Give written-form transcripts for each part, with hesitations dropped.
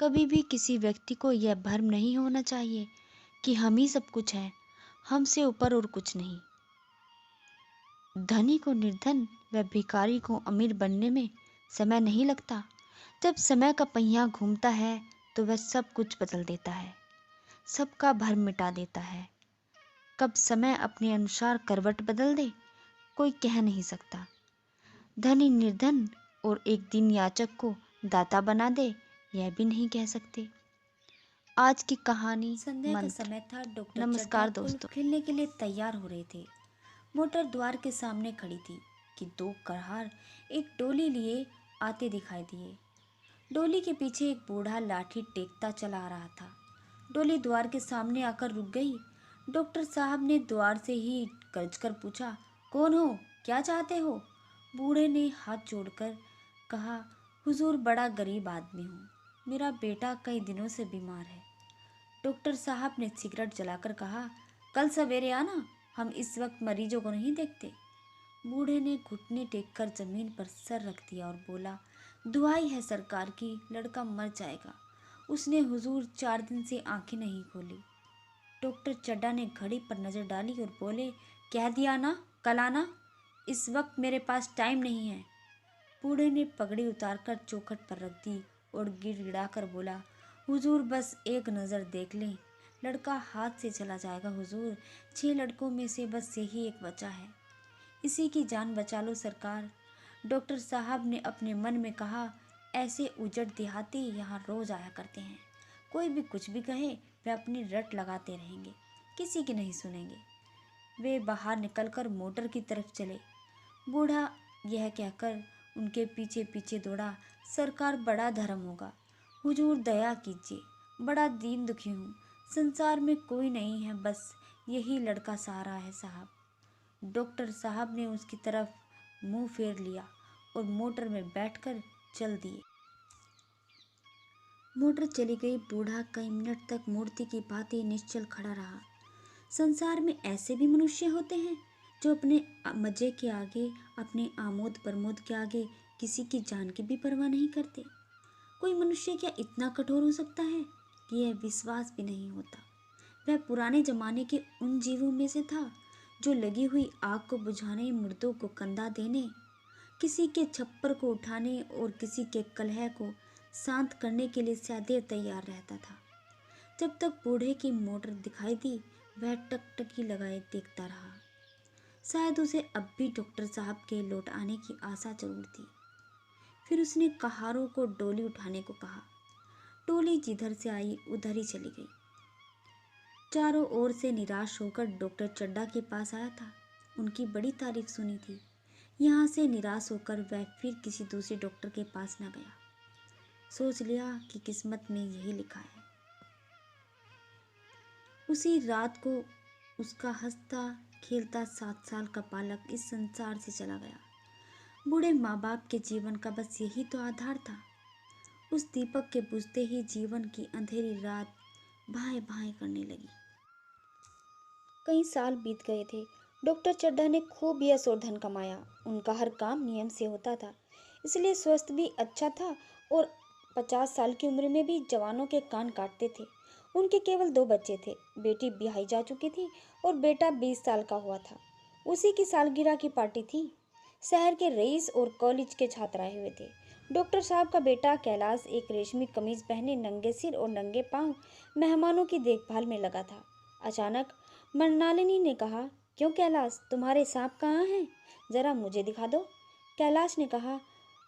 कभी भी किसी व्यक्ति को यह भ्रम नहीं होना चाहिए कि हम ही सब कुछ हैं, हमसे ऊपर और कुछ नहीं। धनी को निर्धन व भिखारी को अमीर बनने में समय नहीं लगता। जब समय का पहिया घूमता है तो वह सब कुछ बदल देता है, सबका भ्रम मिटा देता है। कब समय अपने अनुसार करवट बदल दे, कोई कह नहीं सकता। धनी निर्धन और एक दिन याचक को दाता बना दे, यह भी नहीं कह सकते। आज की कहानी संध्या का मंत्र। समय था। डॉक्टर चड्ढा नमस्कार कुल्फ दोस्तों। खिलने के लिए तैयार हो रहे थे। मोटर द्वार के सामने खड़ी थी कि दो कहार एक डोली लिए आते दिखाई दिए। डोली के पीछे एक बूढ़ा लाठी टेकता चला आ रहा था। डोली द्वार के सामने आकर रुक गई। डॉक्टर साहब ने द्वार से ही गरज कर पूछा, कौन हो, क्या चाहते हो? बूढ़े ने हाथ जोड़कर कहा, हुजूर, बड़ा गरीब आदमी हूँ, मेरा बेटा कई दिनों से बीमार है। डॉक्टर साहब ने सिगरेट जलाकर कहा, कल सवेरे आना, हम इस वक्त मरीजों को नहीं देखते। बूढ़े ने घुटने टेककर जमीन पर सर रख दिया और बोला, दुआई है सरकार की, लड़का मर जाएगा। उसने हुजूर 4 दिन से आंखें नहीं खोली। डॉक्टर चड्ढा ने घड़ी पर नजर डाली और बोले, कह दिया ना, कल आना, इस वक्त मेरे पास टाइम नहीं है। बूढ़े ने पगड़ी उतारकर चौखट पर रख दी और गिड़गिड़ाकर बोला, हुजूर, बस एक नज़र देख लें, लड़का हाथ से चला जाएगा हुजूर। 6 लड़कों में से बस यही एक बचा है, इसी की जान बचा लो सरकार। डॉक्टर साहब ने अपने मन में कहा, ऐसे उजड़ देहाती यहाँ रोज आया करते हैं, कोई भी कुछ भी कहे वे अपनी रट लगाते रहेंगे, किसी की नहीं सुनेंगे। वे बाहर निकलकर मोटर की तरफ चले। बूढ़ा यह कहकर उनके पीछे पीछे दौड़ा, सरकार, बड़ा धर्म होगा, हुजूर दया कीजिए, बड़ा दीन दुखी हूँ, संसार में कोई नहीं है, बस यही लड़का सहारा है साहब। डॉक्टर साहब ने उसकी तरफ मुंह फेर लिया और मोटर में बैठकर चल दिए। मोटर चली गई। बूढ़ा कई मिनट तक मूर्ति की भांति निश्चल खड़ा रहा। संसार में ऐसे भी मनुष्य होते हैं जो अपने मजे के आगे, अपने आमोद प्रमोद के आगे किसी की जान की भी परवाह नहीं करते। कोई मनुष्य क्या इतना कठोर हो सकता है कि यह विश्वास भी नहीं होता। वह पुराने जमाने के उन जीवों में से था जो लगी हुई आग को बुझाने, मुर्दों को कंधा देने, किसी के छप्पर को उठाने और किसी के कलह को शांत करने के लिए सदैव तैयार रहता था। जब तक बूढ़े की मोटर दिखाई दी, वह टकटकी लगाए देखता रहा। शायद उसे अब भी डॉक्टर साहब के लौट आने की आशा जरूर थी। फिर उसने कहारों को डोली उठाने को कहा। डोली जिधर से आई उधर ही चली गई। चारों ओर से निराश होकर डॉक्टर चड्ढा के पास आया था। उनकी बड़ी तारीफ सुनी थी। यहाँ से निराश होकर वह फिर किसी दूसरे डॉक्टर के पास न गया। सोच लिया कि किस्मत में यही लिखा है। उसी रात को उसका हंसता खेलता 7 साल का बालक इस संसार से चला गया। बूढ़े माँ बाप के जीवन का बस यही तो आधार था। उस दीपक के बुझते ही जीवन की अंधेरी रात भाए भाए करने लगी। कई साल बीत गए थे। डॉक्टर चड्ढा ने खूब यश और धन कमाया। उनका हर काम नियम से होता था, इसलिए स्वास्थ्य भी अच्छा था और 50 साल की उम्र में भी जवानों के कान काटते थे। उनके केवल 2 बच्चे थे। बेटी ब्याही जा चुकी थी और बेटा 20 साल का हुआ था। उसी की सालगिरह की पार्टी थी। शहर के रईस और कॉलेज के छात्र आए हुए थे। डॉक्टर साहब का बेटा कैलाश एक रेशमी कमीज पहने नंगे सिर और नंगे पांव मेहमानों की देखभाल में लगा था। अचानक मृणालिनी ने कहा, क्यों कैलाश, तुम्हारे सांप कहाँ हैं? जरा मुझे दिखा दो। कैलाश ने कहा,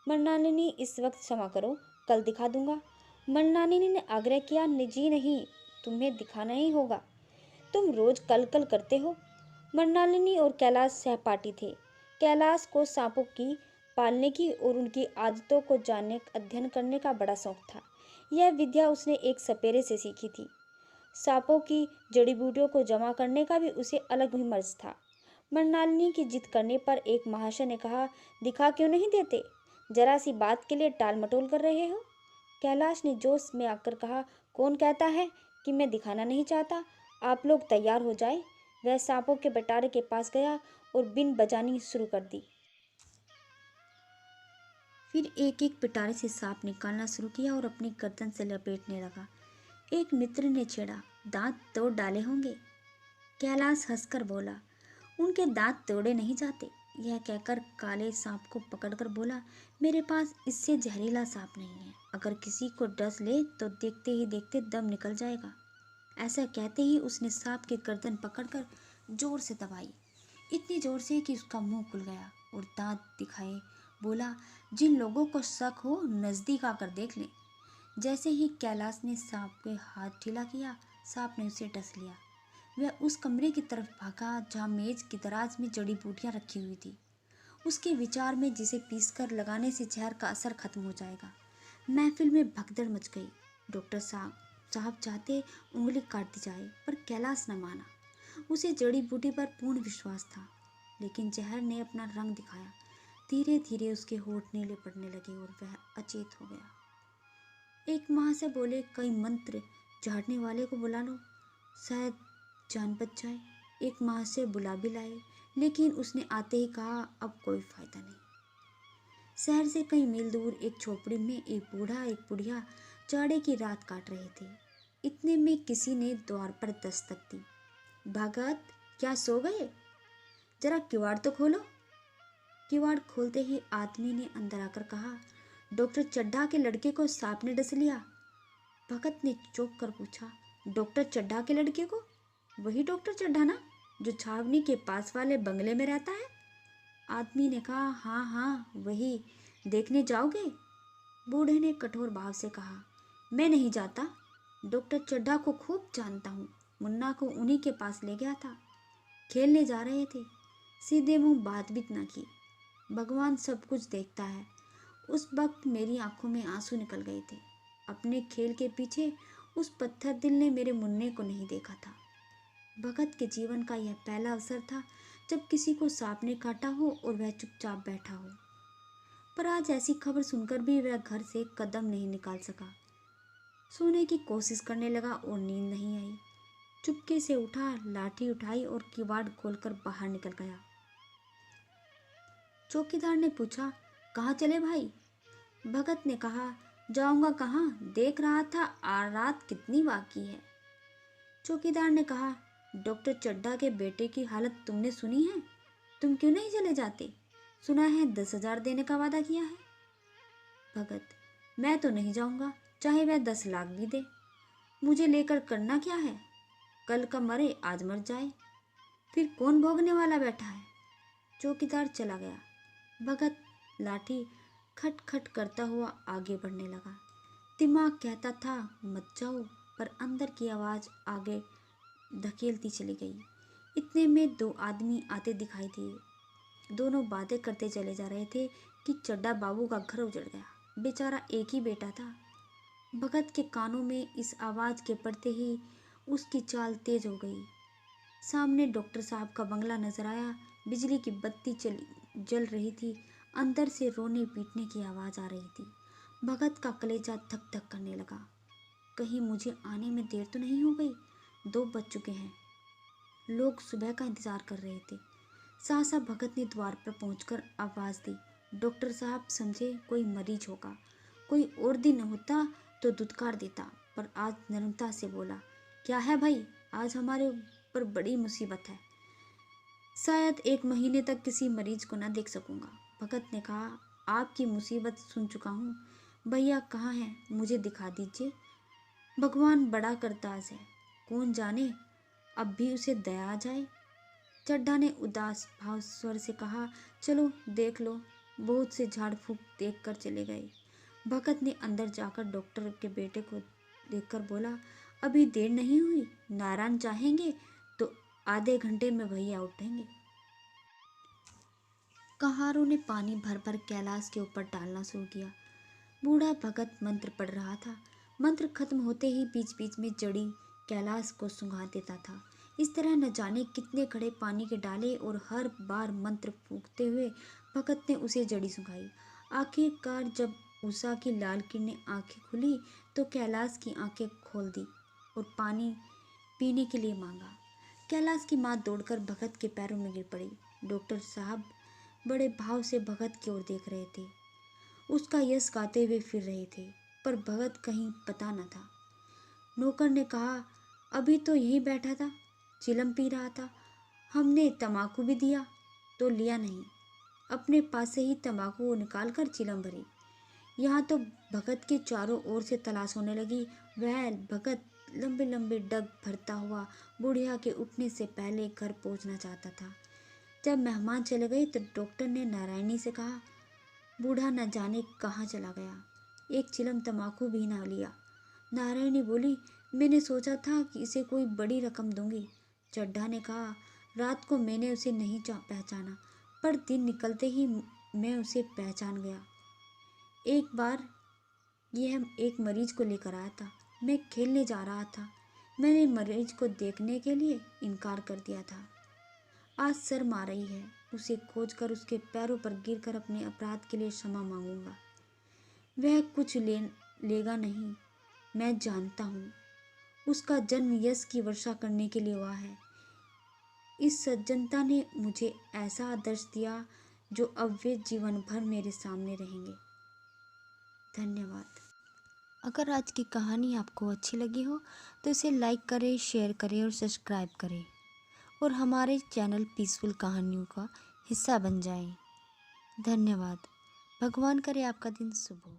मृणालिनी, इस वक्त क्षमा करो, कल दिखा दूंगा। मृणालिनी ने आग्रह किया, जी नहीं, तुम्हें दिखाना ही होगा, तुम रोज कल कल करते हो। मृणालिनी और कैलाश सहपाठी थे। कैलाश को सांपों की पालने की और उनकी आदतों को जानने अध्ययन करने का बड़ा शौक था। यह विद्या उसने एक सपेरे से सीखी थी। सांपों की जड़ी बूटियों को जमा करने का भी उसे अलग ही मर्ज था। मृणालिनी की जिद करने पर एक महाशय ने कहा, दिखा क्यों नहीं देते? जरा सी बात के लिए टाल मटोल कर रहे हो? कैलाश ने जोश में आकर कहा, कौन कहता है कि मैं दिखाना नहीं चाहता? आप लोग तैयार हो जाए। वह सांपों के बटारे के पास गया और बिन बजानी शुरू कर दी। फिर एक एक पिटारे से सांप निकालना शुरू किया और अपनी गर्दन से लपेटने लगा। एक मित्र ने छेड़ा, दांत तोड़ डाले होंगे। कैलाश हंसकर बोला, उनके दांत तोड़े नहीं जाते। यह कहकर काले सांप को पकड़कर बोला, मेरे पास इससे जहरीला सांप नहीं है। अगर किसी को डस ले तो देखते ही देखते दम निकल जाएगा। ऐसा कहते ही उसने सांप की गर्दन पकड़कर जोर से दबाई, इतनी जोर से कि उसका मुंह खुल गया और दांत दिखाए बोला, जिन लोगों को शक हो नजदीक आकर देख लें। जैसे ही कैलाश ने सांप पे हाथ ढीला किया, सांप ने उसे डस लिया। वह उस कमरे की तरफ भागा जहाँ मेज की दराज में जड़ी बूटियां रखी हुई थी। उसके विचार में जिसे पीसकर लगाने से जहर का असर खत्म हो जाएगा। महफिल में भगदड़ मच गई। डॉक्टर साहब चाहते उंगली काट दी जाए, पर कैलाश न माना। उसे जड़ी बूटी पर पूर्ण विश्वास था, लेकिन जहर ने अपना रंग दिखाया। धीरे धीरे उसके होंठ नीले पड़ने लगे और वह अचेत हो गया। एक माँ से बोले, कई मंत्र झाड़ने वाले को बुला लो, शायद जान बच जाए। एक माँ से बुला भी लाए, लेकिन उसने आते ही कहा, अब कोई फायदा नहीं। शहर से कई मील दूर एक झोपड़ी में एक बूढ़ा एक बुढ़िया जाड़े की रात काट रहे थे। इतने में किसी ने द्वार पर दस्तक दी। भगत, क्या सो गए? जरा किवाड़ तो खोलो। किवाड़ खोलते ही आदमी ने अंदर आकर कहा, डॉक्टर चड्ढा के लड़के को सांप ने डस लिया। भगत ने चौंक कर पूछा, डॉक्टर चड्ढा के लड़के को? वही डॉक्टर चड्ढा ना, जो छावनी के पास वाले बंगले में रहता है? आदमी ने कहा, हाँ हाँ वही। देखने जाओगे? बूढ़े ने कठोर भाव से कहा, मैं नहीं जाता। डॉक्टर चड्ढा को खूब जानता हूँ। मुन्ना को उन्हीं के पास ले गया था। खेलने जा रहे थे। सीधे मुंह बात भी न की। भगवान सब कुछ देखता है। उस वक्त मेरी आंखों में आंसू निकल गए थे। अपने खेल के पीछे उस पत्थर दिल ने मेरे मुन्ने को नहीं देखा था। भगत के जीवन का यह पहला अवसर था जब किसी को सांप ने काटा हो और वह चुपचाप बैठा हो। पर आज ऐसी खबर सुनकर भी वह घर से कदम नहीं निकाल सका। सोने की कोशिश करने लगा और नींद नहीं आई। चुपके से उठा, लाठी उठाई और किवाड़ खोलकर बाहर निकल गया। चौकीदार ने पूछा, कहाँ चले भाई? भगत ने कहा, जाऊंगा कहाँ, देख रहा था रात कितनी बाकी है। चौकीदार ने कहा, डॉक्टर चड्ढा के बेटे की हालत तुमने सुनी है? तुम क्यों नहीं चले जाते? सुना है 10,000 देने का वादा किया है। भगत, मैं तो नहीं जाऊंगा, चाहे वह 10 लाख भी दे। मुझे लेकर करना क्या है? कल का मरे आज मर जाए, फिर कौन भोगने वाला बैठा है? चौकीदार चला गया। भगत लाठी खट खट करता हुआ आगे बढ़ने लगा। दिमाग कहता था मत जाओ, पर अंदर की आवाज़ आगे धकेलती चली गई। इतने में 2 आदमी आते दिखाई दिए। दोनों बातें करते चले जा रहे थे कि चड्ढा बाबू का घर उजड़ गया। बेचारा एक ही बेटा था। भगत के कानों में इस आवाज़ के पड़ते ही उसकी चाल तेज हो गई। सामने डॉक्टर साहब का बंगला नजर आया। बिजली की बत्ती जल रही थी। अंदर से रोने पीटने की आवाज़ आ रही थी। भगत का कलेजा धक धक करने लगा। कहीं मुझे आने में देर तो नहीं हो गई? 2 बज चुके हैं। लोग सुबह का इंतजार कर रहे थे। सहसा भगत ने द्वार पर पहुंचकर आवाज़ दी। डॉक्टर साहब समझे कोई मरीज होगा। कोई और दिन होता तो दुत्कार देता, पर आज नम्रता से बोला, क्या है भाई, आज हमारे ऊपर बड़ी मुसीबत है। शायद 1 महीने तक किसी मरीज को न देख सकूंगा। भगत ने कहा, आपकी मुसीबत सुन चुका हूँ। भैया कहाँ हैं? मुझे दिखा दीजिए। भगवान बड़ा करताज है, कौन जाने अब भी उसे दया आ जाए। चड्ढा ने उदास भाव स्वर से कहा, चलो देख लो। बहुत से झाड़ फूक देख कर चले गए। भगत ने अंदर जाकर डॉक्टर के बेटे को देखकर बोला, अभी देर नहीं हुई, नारायण चाहेंगे तो आधे घंटे में भैया उठेंगे। कहारों ने पानी भर भर कैलाश के ऊपर डालना शुरू किया। बूढ़ा भगत मंत्र पढ़ रहा था। मंत्र खत्म होते ही बीच बीच में जड़ी कैलाश को सुंघा देता था। इस तरह न जाने कितने घड़े पानी के डाले और हर बार मंत्र फूंकते हुए भगत ने उसे जड़ी सुंघाई। आखिरकार जब उषा की लाल किरणें आंखें खुली तो कैलाश की आंखें खोल दी और पानी पीने के लिए मांगा। कैलाश की माँ दौड़कर भगत के पैरों में गिर पड़ी। डॉक्टर साहब बड़े भाव से भगत की ओर देख रहे थे। उसका यश गाते हुए फिर रहे थे, पर भगत कहीं पता न था। नौकर ने कहा, अभी तो यहीं बैठा था, चिलम पी रहा था। हमने तम्बाकू भी दिया तो लिया नहीं, अपने पास से ही तम्बाकू निकाल कर चिलम भरी। यहाँ तो भगत के चारों ओर से तलाश होने लगी। वह भगत लंबे लंबे डग भरता हुआ बुढ़िया के उठने से पहले घर पहुंचना चाहता था। जब मेहमान चले गए तो डॉक्टर ने नारायणी से कहा, बूढ़ा न जाने कहाँ चला गया, एक चिलम तम्बाकू भी ना लिया। नारायणी बोली, मैंने सोचा था कि इसे कोई बड़ी रकम दूंगी। चड्ढा ने कहा, रात को मैंने उसे नहीं पहचाना, पर दिन निकलते ही मैं उसे पहचान गया। एक बार यह एक मरीज को लेकर आया था। मैं खेलने जा रहा था, मैंने मरीज को देखने के लिए इनकार कर दिया था। आज शर्म आ रही है, उसे खोजकर उसके पैरों पर गिरकर अपने अपराध के लिए क्षमा मांगूंगा। वह कुछ लेगा नहीं, मैं जानता हूँ। उसका जन्म यश की वर्षा करने के लिए हुआ है। इस सज्जनता ने मुझे ऐसा आदर्श दिया जो अब वे जीवन भर मेरे सामने रहेंगे। धन्यवाद। अगर आज की कहानी आपको अच्छी लगी हो तो इसे लाइक करें, शेयर करें और सब्सक्राइब करें और हमारे चैनल पीसफुल कहानियों का हिस्सा बन जाएं। धन्यवाद। भगवान करे आपका दिन शुभ हो।